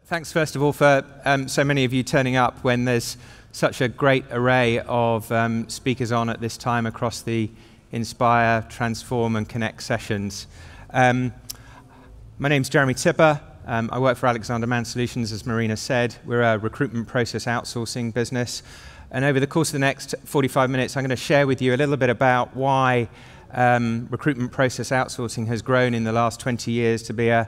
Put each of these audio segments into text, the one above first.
Thanks first of all for so many of you turning up when there's such a great array of speakers on at this time across the Inspire, Transform and Connect sessions. My name's Jeremy Tipper. I work for Alexander Mann Solutions, as Marina said. We're a recruitment process outsourcing business. And over the course of the next 45 minutes, I'm going to share with you a little bit about why recruitment process outsourcing has grown in the last 20 years to be a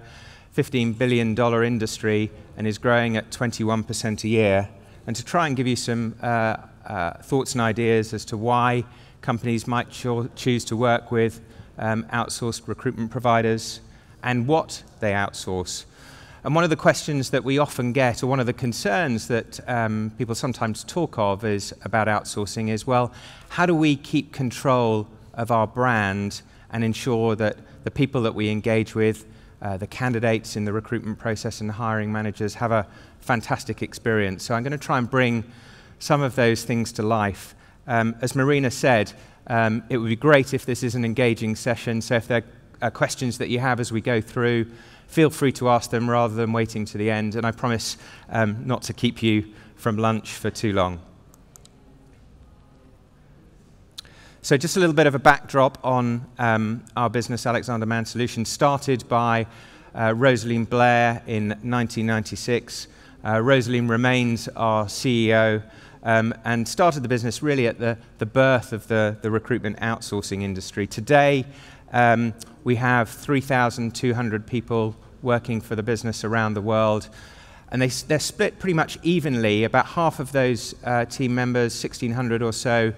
$15 billion industry and is growing at 21% a year, and to try and give you some thoughts and ideas as to why companies might choose to work with outsourced recruitment providers and what they outsource. And one of the questions that we often get, or one of the concerns that people sometimes talk of is about outsourcing is, well, how do we keep control of our brand and ensure that the people that we engage with, the candidates in the recruitment process and the hiring managers, have a fantastic experience? So I'm going to try and bring some of those things to life. As Marina said, it would be great if this is an engaging session, so if there are questions that you have as we go through, feel free to ask them rather than waiting to the end, and I promise not to keep you from lunch for too long. So just a little bit of a backdrop on our business, Alexander Mann Solutions, started by Rosaline Blair in 1996. Rosaline remains our CEO and started the business really at the birth of the recruitment outsourcing industry. Today, we have 3,200 people working for the business around the world, and they're split pretty much evenly. About half of those team members, 1,600 or so,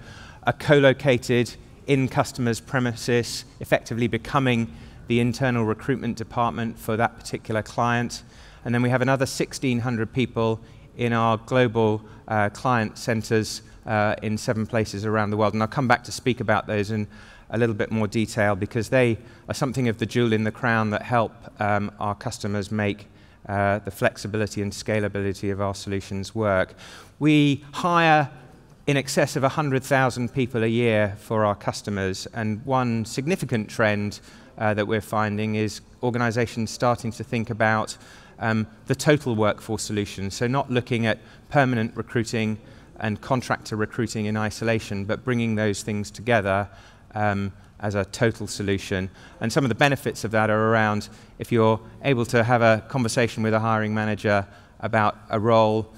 are co-located in customers' premises, effectively becoming the internal recruitment department for that particular client. And then we have another 1,600 people in our global client centers in 7 places around the world. And I'll come back to speak about those in a little bit more detail, because they are something of the jewel in the crown that help our customers make the flexibility and scalability of our solutions work. We hire in excess of 100,000 people a year for our customers, and one significant trend that we're finding is organizations starting to think about the total workforce solution, so not looking at permanent recruiting and contractor recruiting in isolation, but bringing those things together as a total solution. And some of the benefits of that are around, if you're able to have a conversation with a hiring manager about a role,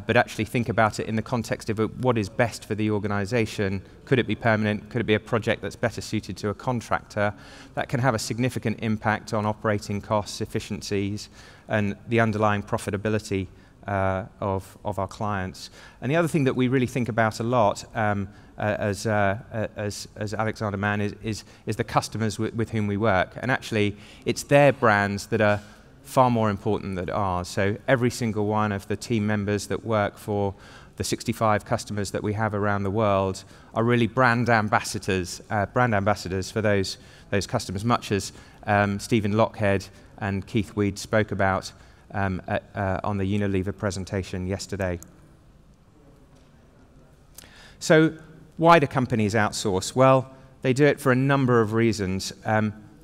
but actually think about it in the context of what is best for the organization. Could it be permanent? Could it be a project that's better suited to a contractor? That can have a significant impact on operating costs, efficiencies, and the underlying profitability of our clients. And the other thing that we really think about a lot as Alexander Mann is the customers with whom we work. And actually, it's their brands that are far more important than ours. So every single one of the team members that work for the 65 customers that we have around the world are really brand ambassadors for those customers, much as Stephen Lockhead and Keith Weed spoke about on the Unilever presentation yesterday. So why do companies outsource? Well, they do it for a number of reasons.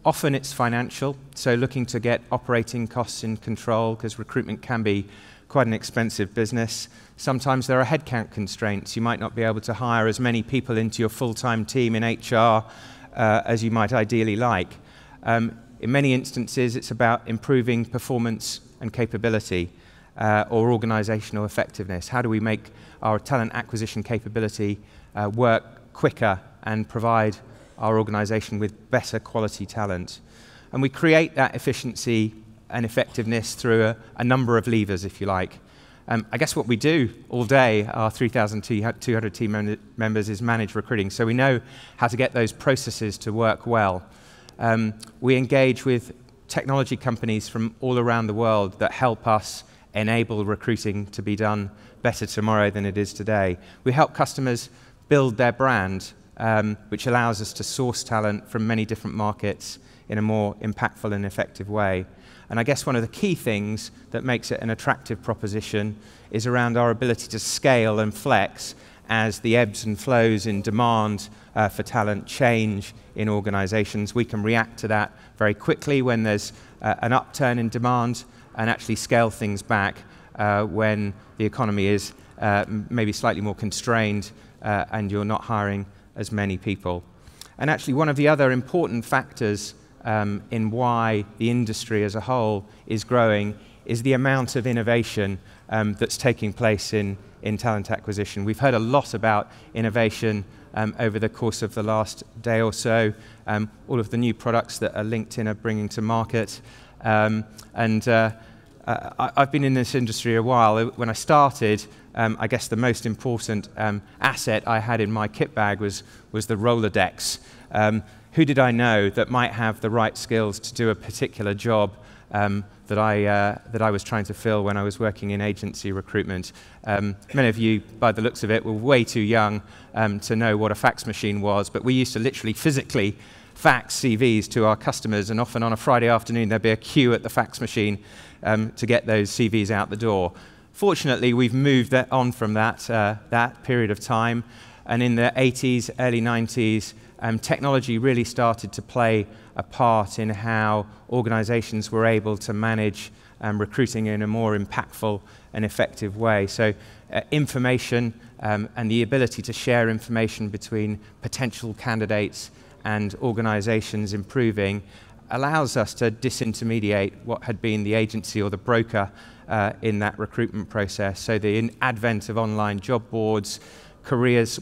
Often it's financial, so looking to get operating costs in control, because recruitment can be quite an expensive business. Sometimes there are headcount constraints. You might not be able to hire as many people into your full-time team in HR as you might ideally like. In many instances, it's about improving performance and capability or organizational effectiveness. How do we make our talent acquisition capability work quicker and provide our organization with better quality talent? And we create that efficiency and effectiveness through a number of levers, if you like. I guess what we do all day, our 3,200 team members, is manage recruiting. So we know how to get those processes to work well. We engage with technology companies from all around the world that help us enable recruiting to be done better tomorrow than it is today. We help customers build their brand, which allows us to source talent from many different markets in a more impactful and effective way. And I guess one of the key things that makes it an attractive proposition is around our ability to scale and flex as the ebbs and flows in demand for talent change in organizations. We can react to that very quickly when there's an upturn in demand and actually scale things back when the economy is maybe slightly more constrained and you're not hiring as many people. And actually one of the other important factors in why the industry as a whole is growing is the amount of innovation that's taking place in talent acquisition. We've heard a lot about innovation over the course of the last day or so, all of the new products that LinkedIn are bringing to market. I've been in this industry a while. When I started, I guess the most important asset I had in my kit bag was the Rolodex. Who did I know that might have the right skills to do a particular job that I was trying to fill when I was working in agency recruitment? Many of you, by the looks of it, were way too young to know what a fax machine was, but we used to literally physically fax CVs to our customers, and often on a Friday afternoon there'd be a queue at the fax machine to get those CVs out the door. Fortunately, we've moved on from that period of time, and in the 80s, early 90s, technology really started to play a part in how organizations were able to manage recruiting in a more impactful and effective way. So information and the ability to share information between potential candidates and organizations improving allows us to disintermediate what had been the agency or the broker in that recruitment process. So the advent of online job boards, careers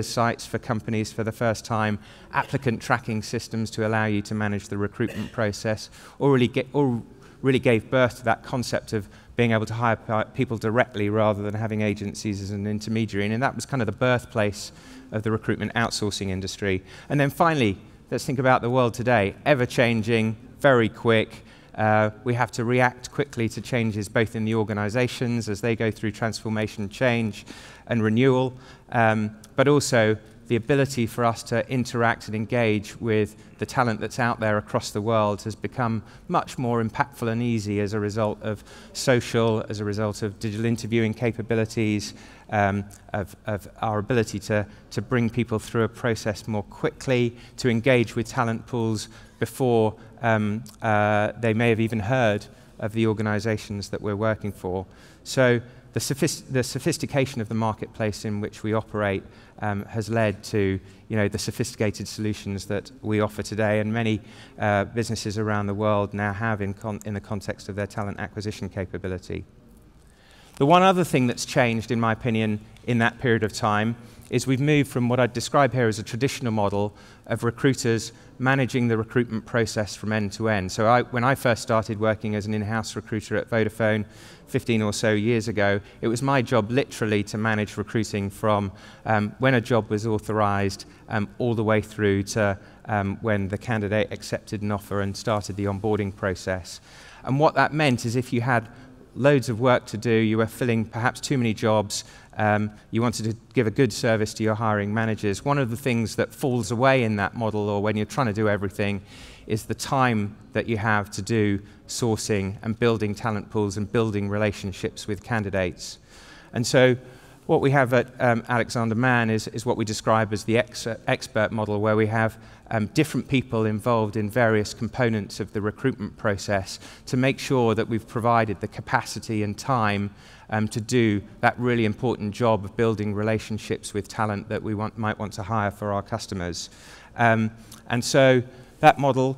sites for companies for the first time, applicant tracking systems to allow you to manage the recruitment process, or really gave birth to that concept of being able to hire people directly rather than having agencies as an intermediary. And that was kind of the birthplace of the recruitment outsourcing industry. And then finally, let's think about the world today. Ever-changing, very quick. We have to react quickly to changes both in the organizations as they go through transformation, change, and renewal, but also the ability for us to interact and engage with the talent that's out there across the world has become much more impactful and easy as a result of social, as a result of digital interviewing capabilities, of our ability to bring people through a process more quickly, to engage with talent pools before they may have even heard of the organizations that we're working for. So the sophistication of the marketplace in which we operate has led to the sophisticated solutions that we offer today, and many businesses around the world now have in the context of their talent acquisition capability. The one other thing that's changed, in my opinion, in that period of time is we've moved from what I'd describe here as a traditional model of recruiters managing the recruitment process from end to end. So when I first started working as an in-house recruiter at Vodafone 15 or so years ago, it was my job literally to manage recruiting from when a job was authorized all the way through to when the candidate accepted an offer and started the onboarding process. And what that meant is if you had loads of work to do, you were filling perhaps too many jobs, you wanted to give a good service to your hiring managers. One of the things that falls away in that model, or when you're trying to do everything, is the time that you have to do sourcing and building talent pools and building relationships with candidates. And so what we have at Alexander Mann is what we describe as the expert model, where we have different people involved in various components of the recruitment process to make sure that we've provided the capacity and time to do that really important job of building relationships with talent that we might want to hire for our customers. And so that model,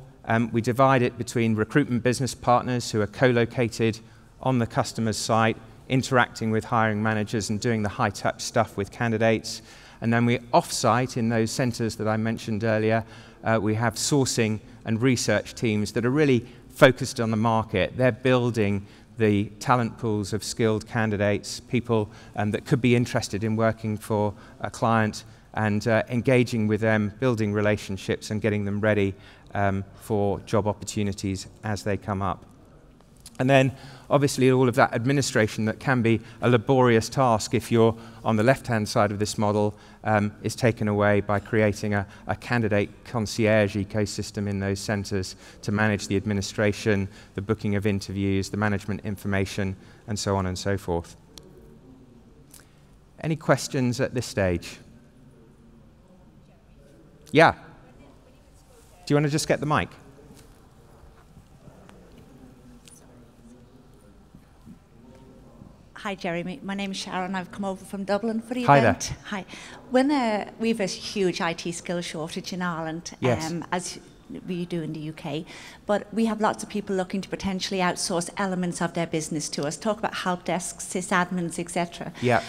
we divide it between recruitment business partners who are co-located on the customer's site, interacting with hiring managers and doing the high-touch stuff with candidates. And then we off-site in those centers that I mentioned earlier, we have sourcing and research teams that are really focused on the market. They're building the talent pools of skilled candidates, people that could be interested in working for a client, and engaging with them, building relationships and getting them ready for job opportunities as they come up. And then obviously all of that administration that can be a laborious task if you're on the left-hand side of this model is taken away by creating a candidate concierge ecosystem in those centers to manage the administration, the booking of interviews, the management information, and so on and so forth. Any questions at this stage? Yeah. Do you want to just get the mic? Hi, Jeremy. My name is Sharon. I've come over from Dublin for the Hi event. there. Hi. When we have a huge IT skill shortage in Ireland, Yes. as we do in the UK, but we have lots of people looking to potentially outsource elements of their business to us. Talk about help desks, sysadmins, etc. Yeah.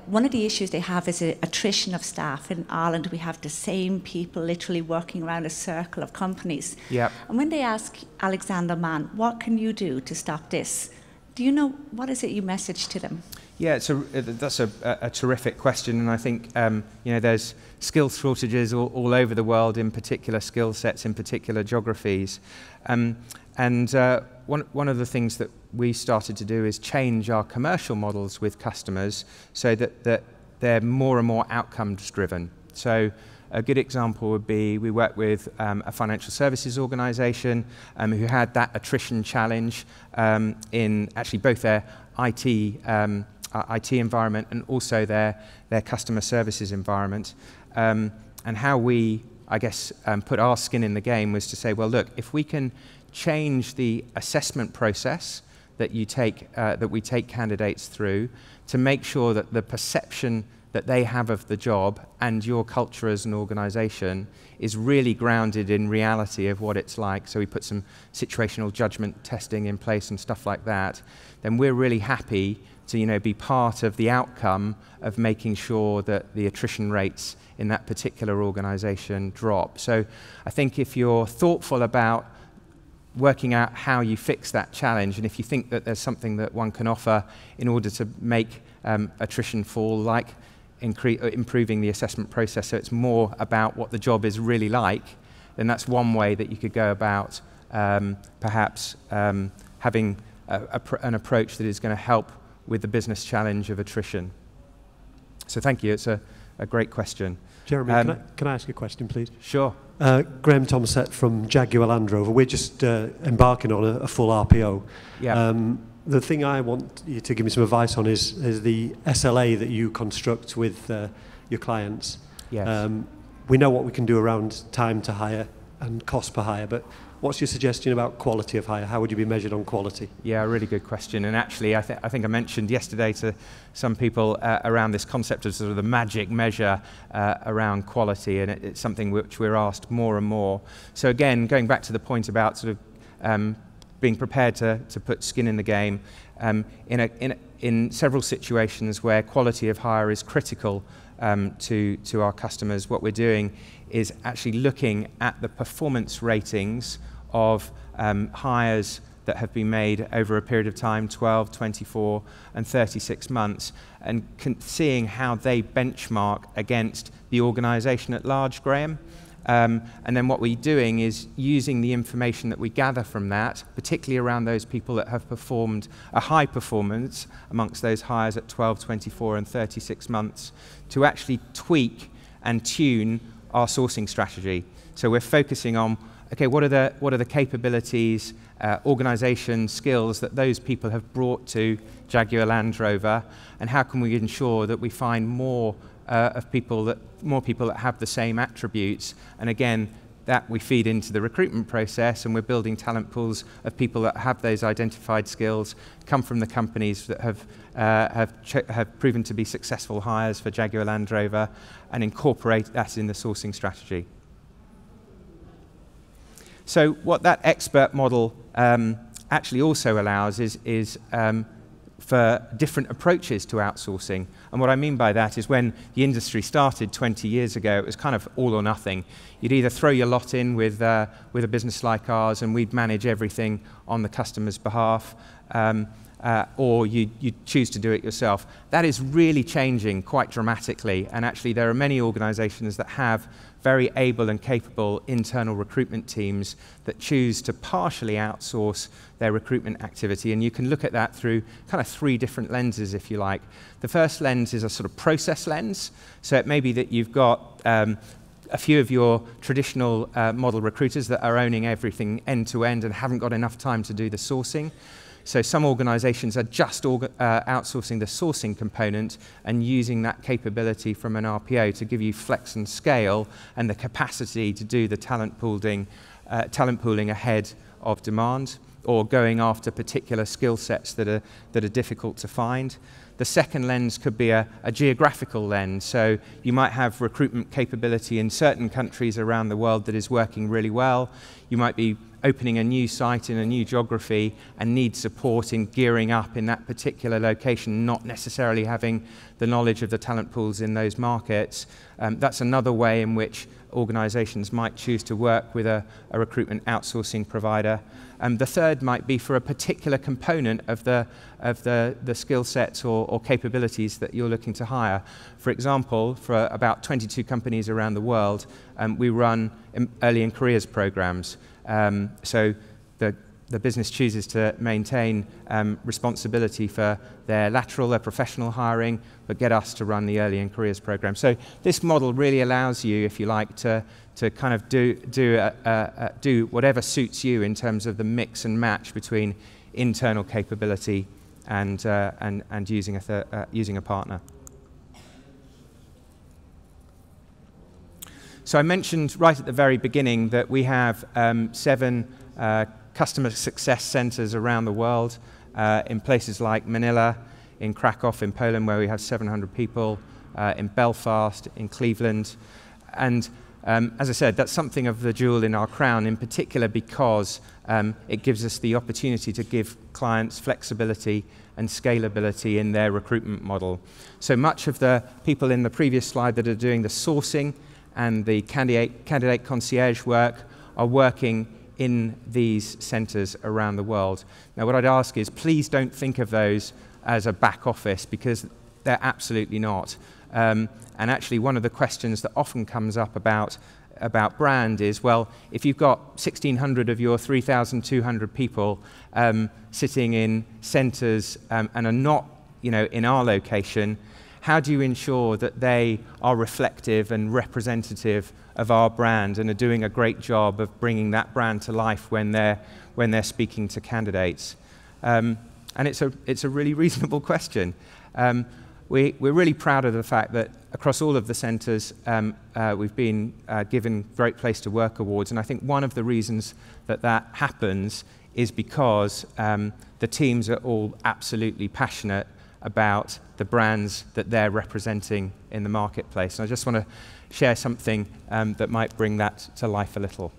One of the issues they have is attrition of staff. In Ireland, we have the same people literally working around a circle of companies. Yeah. And when they ask Alexander Mann, what can you do to stop this? Do you know, what is it you message to them? Yeah, that's a terrific question, and I think there's skill shortages all over the world in particular skill sets, in particular geographies. One of the things that we started to do is change our commercial models with customers so that they're more and more outcomes driven. So a good example would be we work with a financial services organisation who had that attrition challenge in actually both their IT environment and also their customer services environment. And how we, I guess, put our skin in the game was to say, well, look, if we can change the assessment process that we take candidates through to make sure that the perception that they have of the job and your culture as an organisation is really grounded in reality of what it's like. So we put some situational judgment testing in place and stuff like that. Then we're really happy to be part of the outcome of making sure that the attrition rates in that particular organisation drop. So I think if you're thoughtful about working out how you fix that challenge, and if you think that there's something that one can offer in order to make attrition fall, like improving the assessment process so it's more about what the job is really like, then that's one way that you could go about perhaps having an approach that is going to help with the business challenge of attrition. So thank you, it's a great question. Jeremy, can I ask a question, please? Sure. Graham Tomsett from Jaguar Land Rover. We're just embarking on a full RPO. Yeah. The thing I want you to give me some advice on is the SLA that you construct with your clients. Yes. We know what we can do around time to hire and cost per hire, but what's your suggestion about quality of hire? How would you be measured on quality? Yeah, a really good question. And actually, I think I mentioned yesterday to some people around this concept of sort of the magic measure around quality, and it's something which we're asked more and more. So again, going back to the point about sort of being prepared to put skin in the game, in several situations where quality of hire is critical to our customers, what we're doing is actually looking at the performance ratings of hires that have been made over a period of time, 12, 24, and 36 months, and seeing how they benchmark against the organisation at large, Graham. And then what we're doing is using the information that we gather from that, particularly around those people that have performed a high performance amongst those hires at 12, 24, and 36 months, to actually tweak and tune our sourcing strategy. So we're focusing on, okay, what are the capabilities, organisation skills that those people have brought to Jaguar Land Rover, and how can we ensure that we find more people that have the same attributes, and again that we feed into the recruitment process, and we're building talent pools of people that have those identified skills, come from the companies that have proven to be successful hires for Jaguar Land Rover, and incorporate that in the sourcing strategy. So what that expert model actually also allows is for different approaches to outsourcing. And what I mean by that is when the industry started 20 years ago, it was kind of all or nothing. You'd either throw your lot in with a business like ours and we'd manage everything on the customer's behalf, or you'd choose to do it yourself. That is really changing quite dramatically, and actually there are many organisations that have very able and capable internal recruitment teams that choose to partially outsource their recruitment activity, and you can look at that through kind of three different lenses, if you like. The first lens is a sort of process lens, so it may be that you've got a few of your traditional model recruiters that are owning everything end to end and haven't got enough time to do the sourcing. So some organizations are just outsourcing the sourcing component and using that capability from an RPO to give you flex and scale and the capacity to do the talent pooling ahead of demand, or going after particular skill sets that are difficult to find. The second lens could be a geographical lens. So you might have recruitment capability in certain countries around the world that is working really well. You might be opening a new site in a new geography and need support in gearing up in that particular location, not necessarily having the knowledge of the talent pools in those markets. That's another way in which organizations might choose to work with a recruitment outsourcing provider. The third might be for a particular component of the skill sets or capabilities that you're looking to hire. For example, for about 22 companies around the world, we run early in careers programs. So the business chooses to maintain responsibility for their lateral, their professional hiring, but get us to run the early in careers program. So this model really allows you, if you like, to kind of do whatever suits you in terms of the mix and match between internal capability and using a partner. So I mentioned right at the very beginning that we have 7 customer success centers around the world, in places like Manila, in Krakow, in Poland, where we have 700 people, in Belfast, in Cleveland. And as I said, that's something of the jewel in our crown, in particular because it gives us the opportunity to give clients flexibility and scalability in their recruitment model. So much of the people in the previous slide that are doing the sourcing and the candidate concierge work are working in these centers around the world. Now, what I'd ask is, please don't think of those as a back office, because they're absolutely not. And actually, one of the questions that often comes up about brand is, well, if you've got 1,600 of your 3,200 people sitting in centers and are not, in our location, how do you ensure that they are reflective and representative of our brand and are doing a great job of bringing that brand to life when they're speaking to candidates? And it's a really reasonable question. We're really proud of the fact that across all of the centres we've been given Great Place to Work awards, and I think one of the reasons that happens is because the teams are all absolutely passionate about the brands that they're representing in the marketplace. And I just want to share something that might bring that to life a little.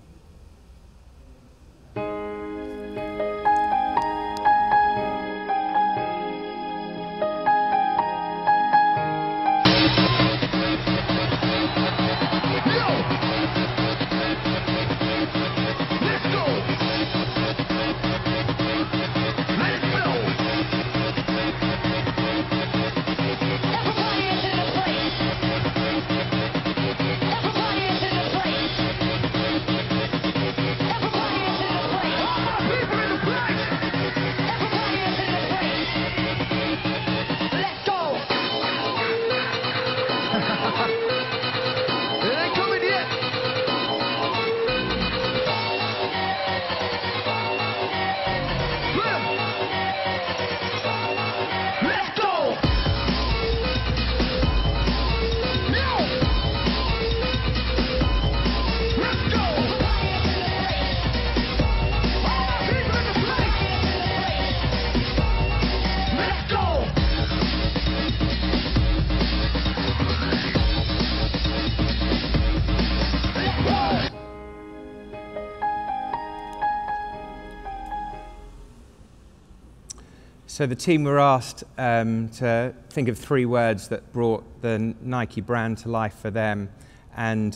So the team were asked to think of 3 words that brought the Nike brand to life for them. And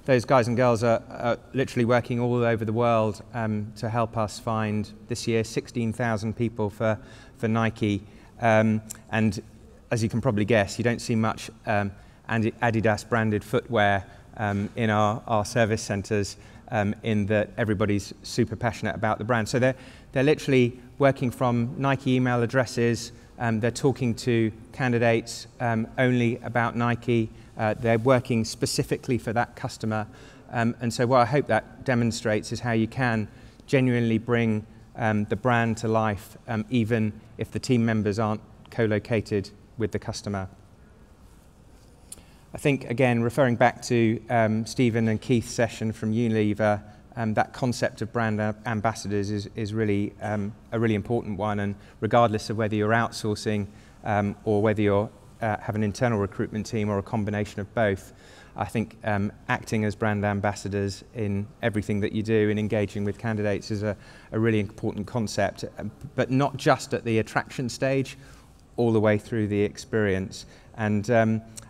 those guys and girls are literally working all over the world to help us find, this year, 16,000 people for Nike. And as you can probably guess, you don't see much Adidas branded footwear in our service centres, in that everybody's super passionate about the brand. So they're literally working from Nike email addresses. They're talking to candidates only about Nike. They're working specifically for that customer. And so what I hope that demonstrates is how you can genuinely bring the brand to life, even if the team members aren't co-located with the customer. I think, again, referring back to Stephen and Keith's session from Unilever, that concept of brand ambassadors is really a really important one, and regardless of whether you're outsourcing or whether you have an internal recruitment team or a combination of both, I think acting as brand ambassadors in everything that you do and engaging with candidates is a really important concept, but not just at the attraction stage, all the way through the experience. And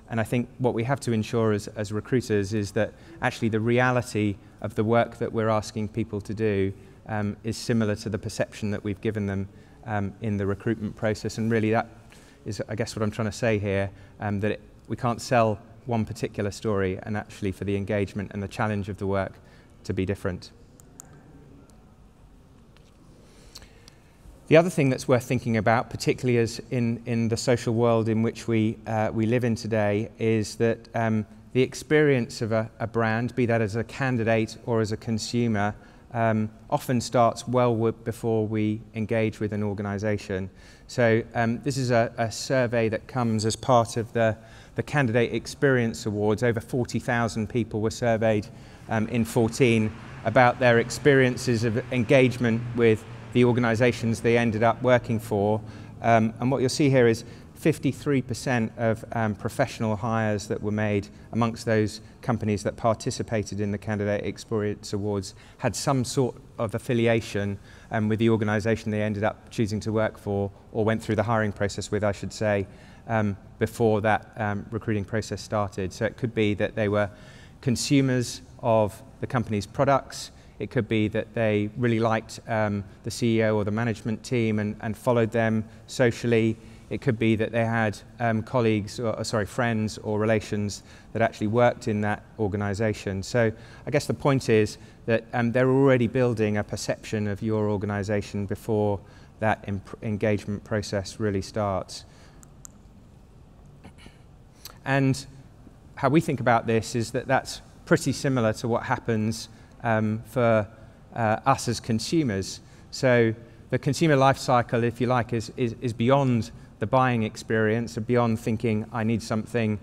I think what we have to ensure as recruiters is that actually the reality of the work that we're asking people to do is similar to the perception that we've given them in the recruitment process. And really that is, I guess, what I'm trying to say here, that we can't sell one particular story, and actually for the engagement and the challenge of the work to be different. The other thing that's worth thinking about, particularly as in the social world in which we live in today, is that the experience of a brand, be that as a candidate or as a consumer, often starts well before we engage with an organisation. So this is a survey that comes as part of the Candidate Experience Awards. Over 40,000 people were surveyed in 2014 about their experiences of engagement with the organisations they ended up working for. And what you'll see here is 53% of professional hires that were made amongst those companies that participated in the Candidate Experience Awards had some sort of affiliation with the organisation they ended up choosing to work for, or went through the hiring process with, I should say, before that recruiting process started. So it could be that they were consumers of the company's products. It could be that they really liked the CEO or the management team and followed them socially. It could be that they had colleagues, friends or relations that actually worked in that organisation. So I guess the point is that they're already building a perception of your organisation before that engagement process really starts. And how we think about this is that that's pretty similar to what happens for us as consumers. So the consumer life cycle, if you like, is beyond the buying experience, beyond thinking I need something,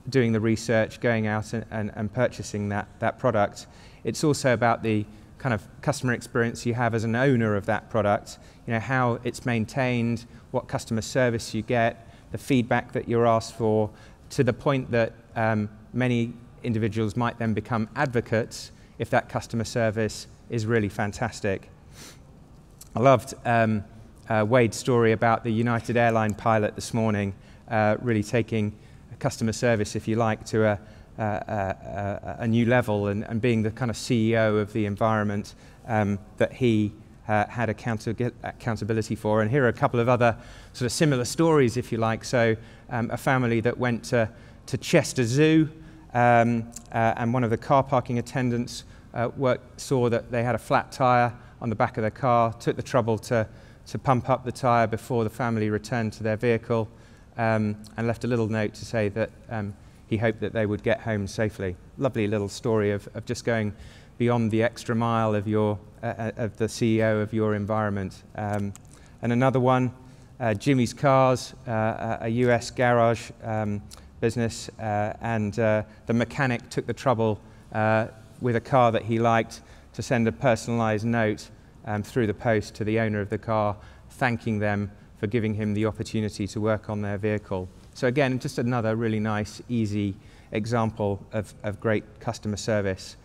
doing the research, going out and purchasing that product. It's also about the kind of customer experience you have as an owner of that product, you know, how it's maintained, what customer service you get, the feedback that you're asked for, to the point that many individuals might then become advocates if that customer service is really fantastic. I loved Wade's story about the United Airline pilot this morning, really taking customer service, if you like, to a new level and being the kind of CEO of the environment that he had accountability for. And here are a couple of other sort of similar stories, if you like. So a family that went to Chester Zoo, and one of the car parking attendants saw that they had a flat tyre on the back of their car, took the trouble to pump up the tyre before the family returned to their vehicle, and left a little note to say that he hoped that they would get home safely. Lovely little story of just going beyond the extra mile of of the CEO of your environment. And another one, Jimmy's Cars, a US garage business, and the mechanic took the trouble with a car that he liked to send a personalised note through the post to the owner of the car, thanking them for giving him the opportunity to work on their vehicle. So again, just another really nice, easy example of great customer service.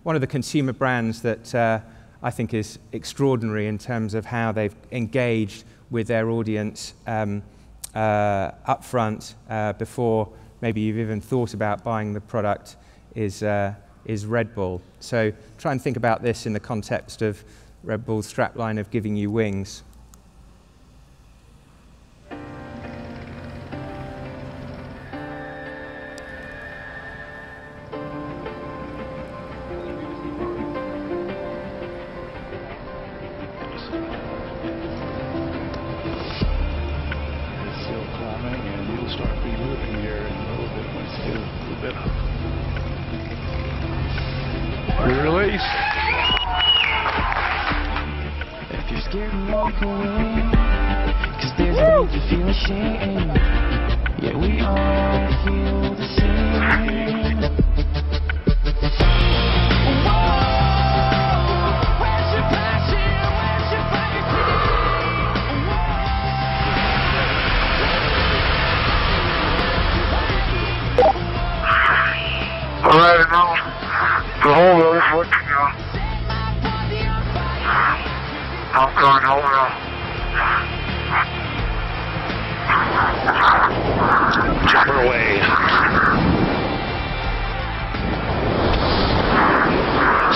One of the consumer brands that I think is extraordinary in terms of how they've engaged with their audience up front before maybe you've even thought about buying the product is Red Bull. So try and think about this in the context of Red Bull's strapline of giving you wings. and walk away. 'Cause there's no need to feel ashamed. Yeah, we all feel the same. Whoa, where's your passion? Where's your fire? Right now, the whole road is working on. I'm going over. Jumper away.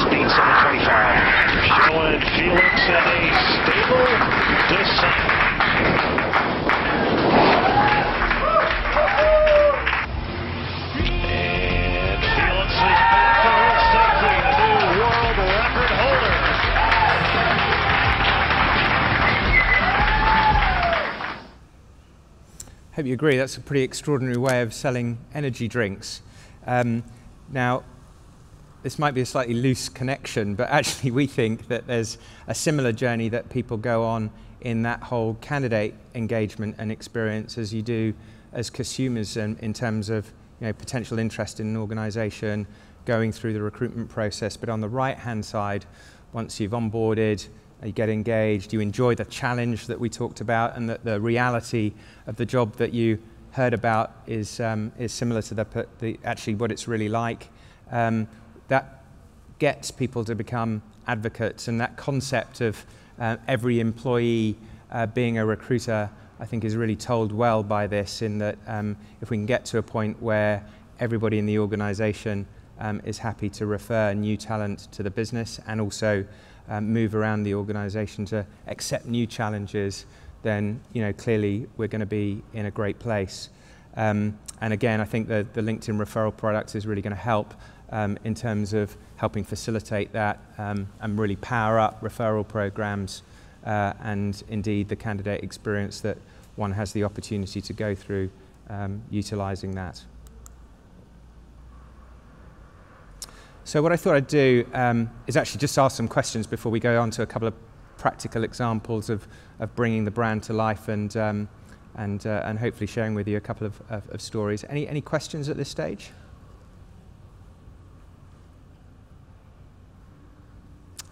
Speed 725. Showing Felix at a stable descent. And Felix is back to road safety, the new world record holder. Hope you agree, that's a pretty extraordinary way of selling energy drinks. Now, this might be a slightly loose connection, but actually we think that there's a similar journey that people go on in that whole candidate engagement and experience as you do as consumers, in terms of potential interest in an organisation, going through the recruitment process. But on the right-hand side, once you've onboarded, you get engaged, you enjoy the challenge that we talked about, and that the reality of the job that you heard about is similar to actually what it's really like. That gets people to become advocates, and that concept of every employee being a recruiter, I think, is really told well by this, in that if we can get to a point where everybody in the organisation is happy to refer new talent to the business, and also move around the organisation to accept new challenges, then clearly we're going to be in a great place. And again, I think the LinkedIn referral product is really going to help in terms of helping facilitate that and really power up referral programs and indeed the candidate experience that one has the opportunity to go through utilising that. So what I thought I'd do is actually just ask some questions before we go on to a couple of practical examples of bringing the brand to life, and hopefully sharing with you a couple of stories. Any questions at this stage?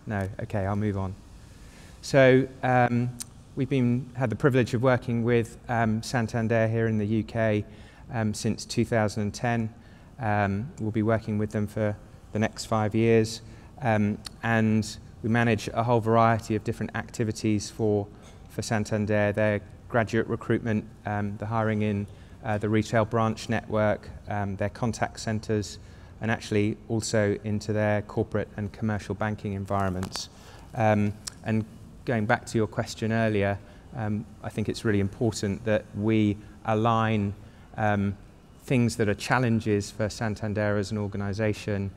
No? Okay, I'll move on. So we've had the privilege of working with Santander here in the UK since 2010. We'll be working with them for the next 5 years, and we manage a whole variety of different activities for Santander. Their graduate recruitment, the hiring in the retail branch network, their contact centres, and actually also into their corporate and commercial banking environments. And going back to your question earlier, I think it's really important that we align things that are challenges for Santander as an organisation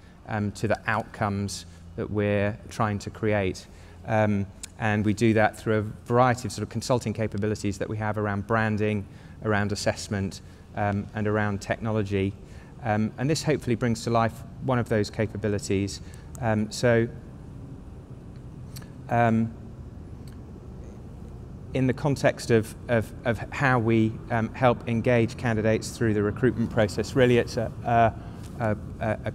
to the outcomes that we're trying to create. And we do that through a variety of sort of consulting capabilities that we have around branding, around assessment, and around technology. And this hopefully brings to life one of those capabilities. In the context of how we help engage candidates through the recruitment process, really it's a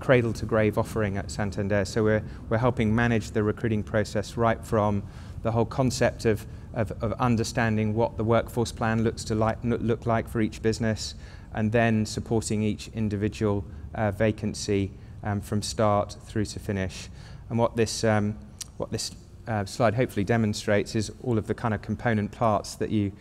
cradle-to-grave offering at Santander. So we're helping manage the recruiting process right from the whole concept of understanding what the workforce plan look like for each business, and then supporting each individual vacancy from start through to finish. And what this slide hopefully demonstrates is all of the kind of component parts that you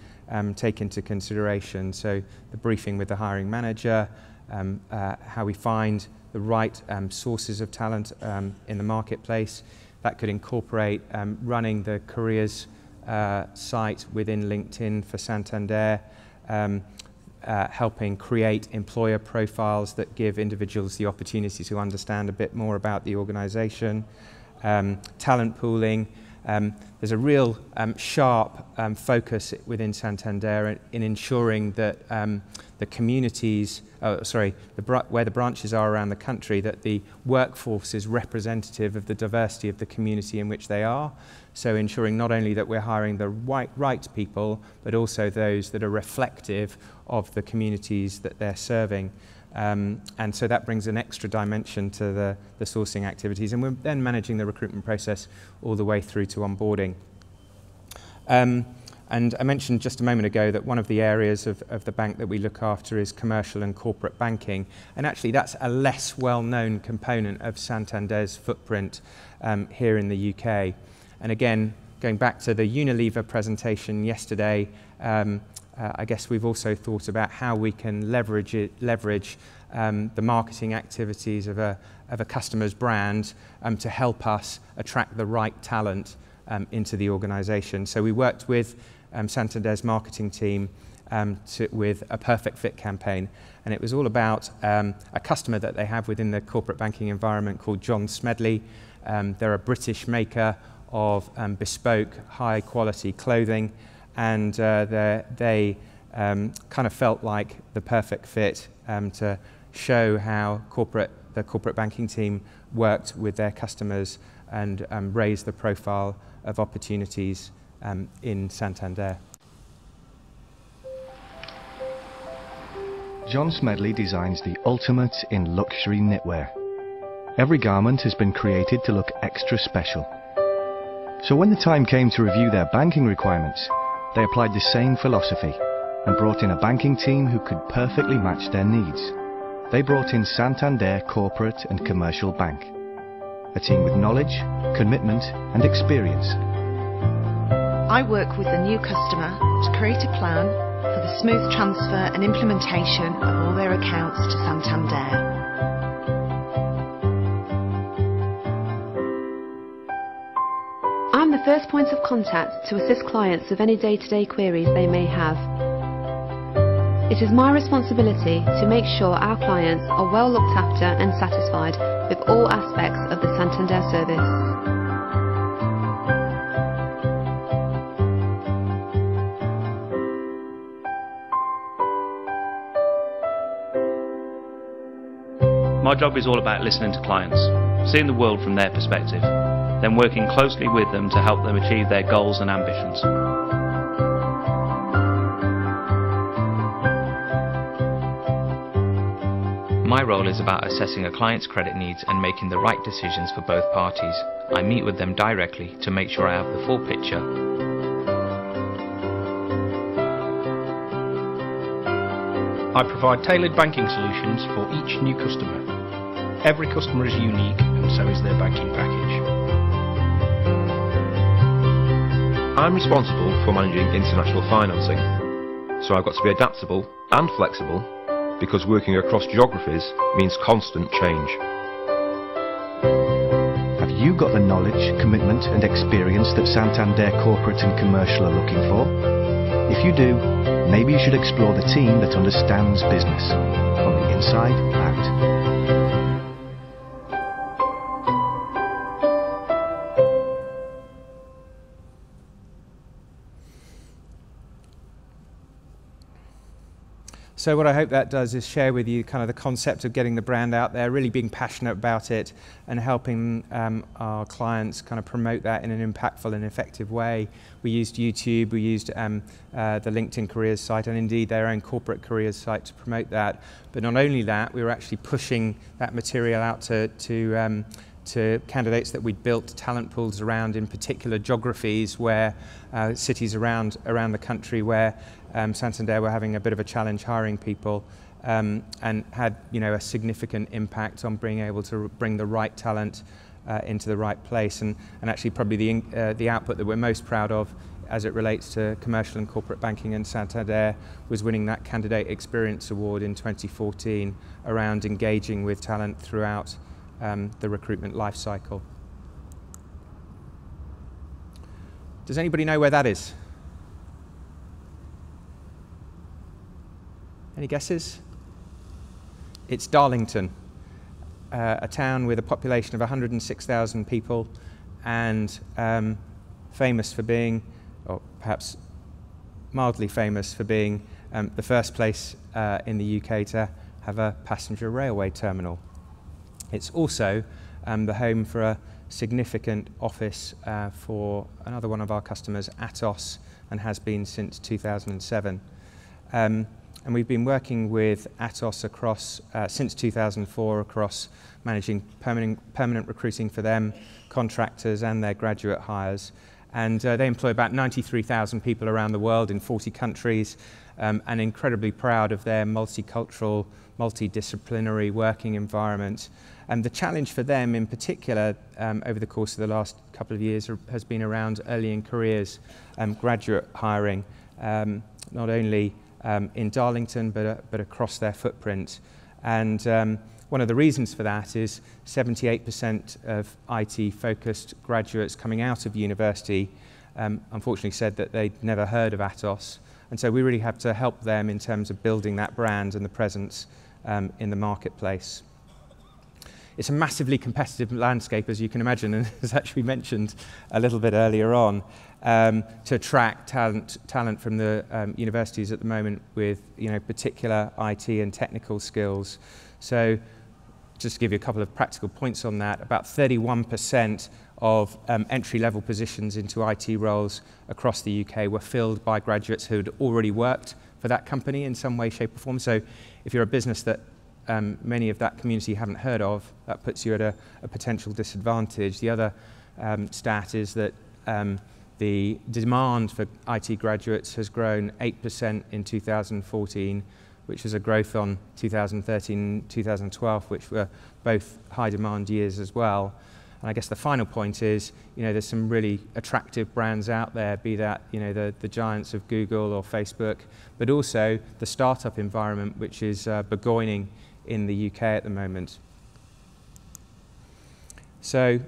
take into consideration. So the briefing with the hiring manager, how we find the right sources of talent in the marketplace. That could incorporate running the careers site within LinkedIn for Santander, helping create employer profiles that give individuals the opportunity to understand a bit more about the organisation, talent pooling, there's a real sharp focus within Santander in ensuring that the communities, where the branches are around the country, that the workforce is representative of the diversity of the community in which they are. So ensuring not only that we're hiring the right people, but also those that are reflective of the communities that they're serving. And so that brings an extra dimension to the sourcing activities, and we're then managing the recruitment process all the way through to onboarding. And I mentioned just a moment ago that one of the areas of the bank that we look after is commercial and corporate banking, and actually that's a less well-known component of Santander's footprint here in the UK. And again, going back to the Unilever presentation yesterday, I guess we've also thought about how we can leverage the marketing activities of a customer's brand to help us attract the right talent into the organisation. So we worked with Santander's marketing team with a perfect fit campaign, and it was all about a customer that they have within the corporate banking environment called John Smedley. They're a British maker of bespoke, high-quality clothing, and they kind of felt like the perfect fit to show how the corporate banking team worked with their customers and raised the profile of opportunities in Santander. John Smedley designs the ultimate in luxury knitwear. Every garment has been created to look extra special. So when the time came to review their banking requirements, they applied the same philosophy and brought in a banking team who could perfectly match their needs. They brought in Santander Corporate and Commercial Bank, a team with knowledge, commitment and experience. I work with the new customer to create a plan for the smooth transfer and implementation of all their accounts to Santander. I'm the first point of contact to assist clients with any day-to-day queries they may have. It is my responsibility to make sure our clients are well looked after and satisfied with all aspects of the Santander service. My job is all about listening to clients, seeing the world from their perspective, then working closely with them to help them achieve their goals and ambitions. My role is about assessing a client's credit needs and making the right decisions for both parties. I meet with them directly to make sure I have the full picture. I provide tailored banking solutions for each new customer. Every customer is unique, and so is their banking package. I'm responsible for managing international financing, so I've got to be adaptable and flexible because working across geographies means constant change. Have you got the knowledge, commitment and experience that Santander Corporate and Commercial are looking for? If you do, maybe you should explore the team that understands business from the inside out. So what I hope that does is share with you kind of the concept of getting the brand out there, really being passionate about it and helping our clients kind of promote that in an impactful and effective way. We used YouTube, we used the LinkedIn careers site and indeed their own corporate careers site to promote that. But not only that, we were actually pushing that material out to candidates that we'd built talent pools around in particular geographies where cities around the country where Santander were having a bit of a challenge hiring people and had a significant impact on being able to bring the right talent into the right place and actually probably the output that we're most proud of as it relates to commercial and corporate banking and Santander was winning that Candidate Experience Award in 2014 around engaging with talent throughout the recruitment life cycle. Does anybody know where that is? Any guesses? It's Darlington, a town with a population of 106,000 people and famous for being, or perhaps mildly famous for being, the first place in the UK to have a passenger railway terminal. It's also the home for a significant office for another one of our customers, Atos, and has been since 2007. And we've been working with Atos across, since 2004, across managing permanent recruiting for them, contractors and their graduate hires. And they employ about 93,000 people around the world in 40 countries, and incredibly proud of their multicultural, multidisciplinary working environment. And the challenge for them in particular over the course of the last couple of years has been around early in careers graduate hiring, not only in Darlington but across their footprint. And one of the reasons for that is 78% of IT-focused graduates coming out of university unfortunately said that they'd never heard of Atos. And so we really have to help them in terms of building that brand and the presence in the marketplace. It's a massively competitive landscape, as you can imagine, and as actually mentioned a little bit earlier on, to attract talent from the universities at the moment with particular IT and technical skills. So just to give you a couple of practical points on that, about 31% of entry-level positions into IT roles across the UK were filled by graduates who had already worked for that company in some way, shape or form. So if you're a business that many of that community haven't heard of, that puts you at a potential disadvantage. The other stat is that the demand for IT graduates has grown 8% in 2014, which was a growth on 2013, 2012, which were both high demand years as well. And I guess the final point is, there's some really attractive brands out there, be that, the giants of Google or Facebook, but also the startup environment, which is burgeoning in the UK at the moment. So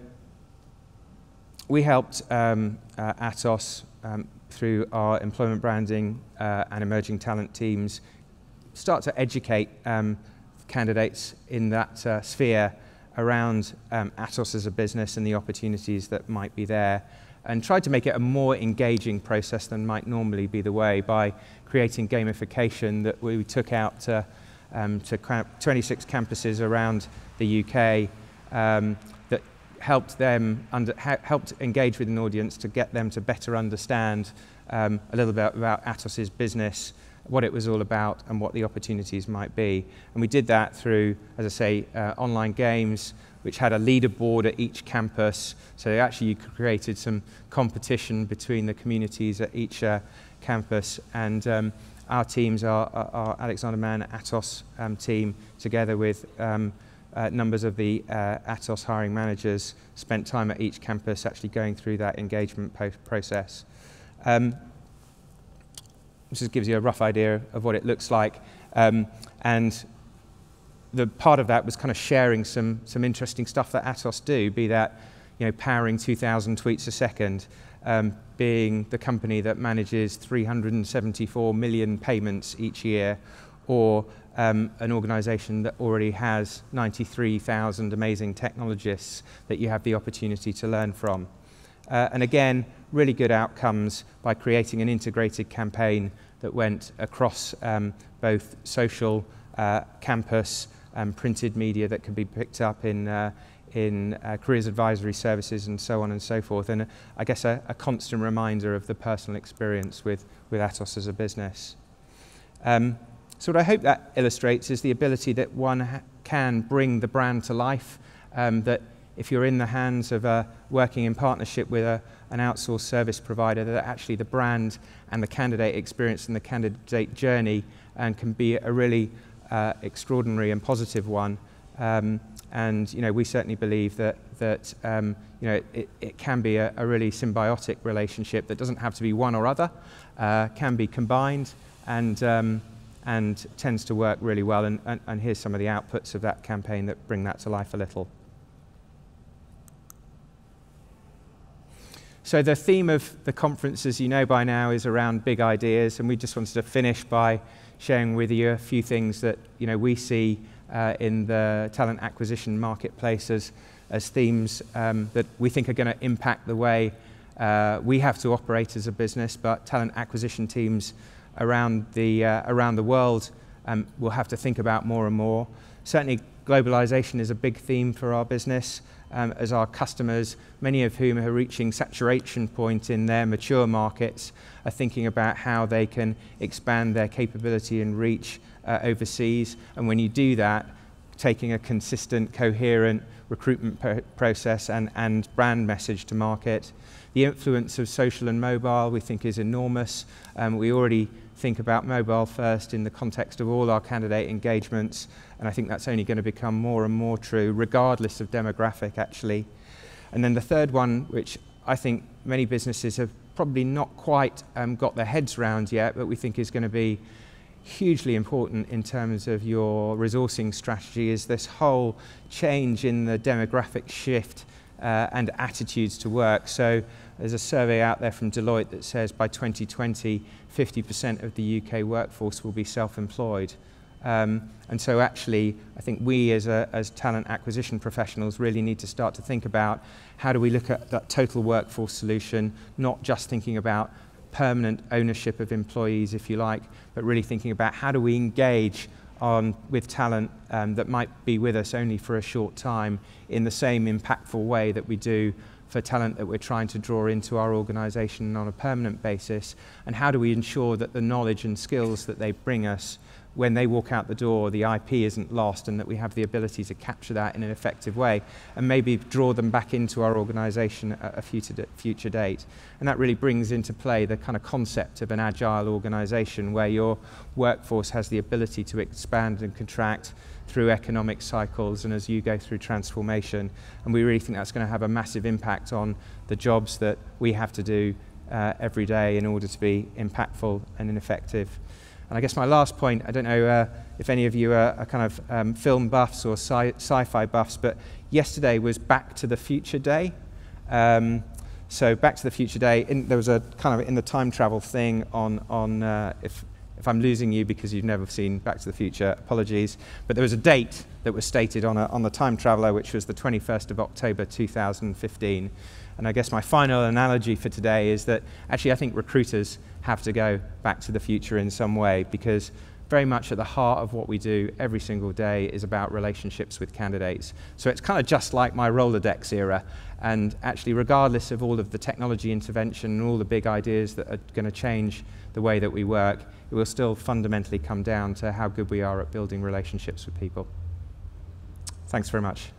we helped Atos through our employment branding and emerging talent teams start to educate candidates in that sphere around Atos as a business and the opportunities that might be there, and tried to make it a more engaging process than might normally be the way by creating gamification that we took out to 26 campuses around the UK that helped them helped engage with an audience to get them to better understand a little bit about Atos's business, what it was all about and what the opportunities might be. And we did that through, as I say, online games, which had a leaderboard at each campus. So actually you created some competition between the communities at each campus. And our teams, our Alexander Mann Atos team, together with numbers of the Atos hiring managers, spent time at each campus actually going through that engagement process. This just gives you a rough idea of what it looks like. And the part of that was kind of sharing some interesting stuff that Atos do, be that powering 2,000 tweets a second, being the company that manages 374 million payments each year, or an organization that already has 93,000 amazing technologists that you have the opportunity to learn from. And again, really good outcomes by creating an integrated campaign that went across both social, campus, printed media that could be picked up in careers advisory services and so on and so forth. And I guess a constant reminder of the personal experience with Atos as a business. So what I hope that illustrates is the ability that one can bring the brand to life, that if you're in the hands of working in partnership with an outsourced service provider, that actually the brand and the candidate experience and the candidate journey can be a really extraordinary and positive one. And we certainly believe that it can be a really symbiotic relationship that doesn't have to be one or other, can be combined, and tends to work really well. And here's some of the outputs of that campaign that bring that to life a little. So the theme of the conference, as you know by now, is around big ideas, and we just wanted to finish by sharing with you a few things that we see in the talent acquisition marketplace as themes that we think are going to impact the way We have to operate as a business, but talent acquisition teams around the world will have to think about more and more. Certainly, globalization is a big theme for our business, as our customers, many of whom are reaching saturation point in their mature markets, are thinking about how they can expand their capability and reach overseas. And when you do that, taking a consistent, coherent recruitment process and brand message to market. The influence of social and mobile, we think, is enormous. We already think about mobile first in the context of all our candidate engagements, and I think that's only going to become more and more true, regardless of demographic, actually. And then the third one, which I think many businesses have probably not quite got their heads around yet, but we think is going to be hugely important in terms of your resourcing strategy, is this whole change in the demographic shift and attitudes to work. So there's a survey out there from Deloitte that says by 2020, 50% of the UK workforce will be self-employed. And so actually, I think we as talent acquisition professionals really need to start to think about how do we look at that total workforce solution, not just thinking about permanent ownership of employees, if you like, but really thinking about how do we engage with talent that might be with us only for a short time in the same impactful way that we do for talent that we're trying to draw into our organisation on a permanent basis, and how do we ensure that the knowledge and skills that they bring us when they walk out the door, the IP isn't lost, and that we have the ability to capture that in an effective way and maybe draw them back into our organisation at a future date. And that really brings into play the kind of concept of an agile organisation where your workforce has the ability to expand and contract through economic cycles and as you go through transformation. And we really think that's going to have a massive impact on the jobs that we have to do every day in order to be impactful and effective. And I guess my last point, I don't know if any of you are kind of film buffs or sci-fi buffs, but yesterday was Back to the Future Day. So Back to the Future Day, there was a kind of in the time travel thing on if I'm losing you because you've never seen Back to the Future, apologies. But there was a date that was stated on the time traveller, which was the 21st of October 2015. And I guess my final analogy for today is that actually I think recruiters have to go back to the future in some way, because very much at the heart of what we do every single day is about relationships with candidates. So it's kind of just like my Rolodex era. And actually, regardless of all of the technology intervention and all the big ideas that are going to change the way that we work, it will still fundamentally come down to how good we are at building relationships with people. Thanks very much.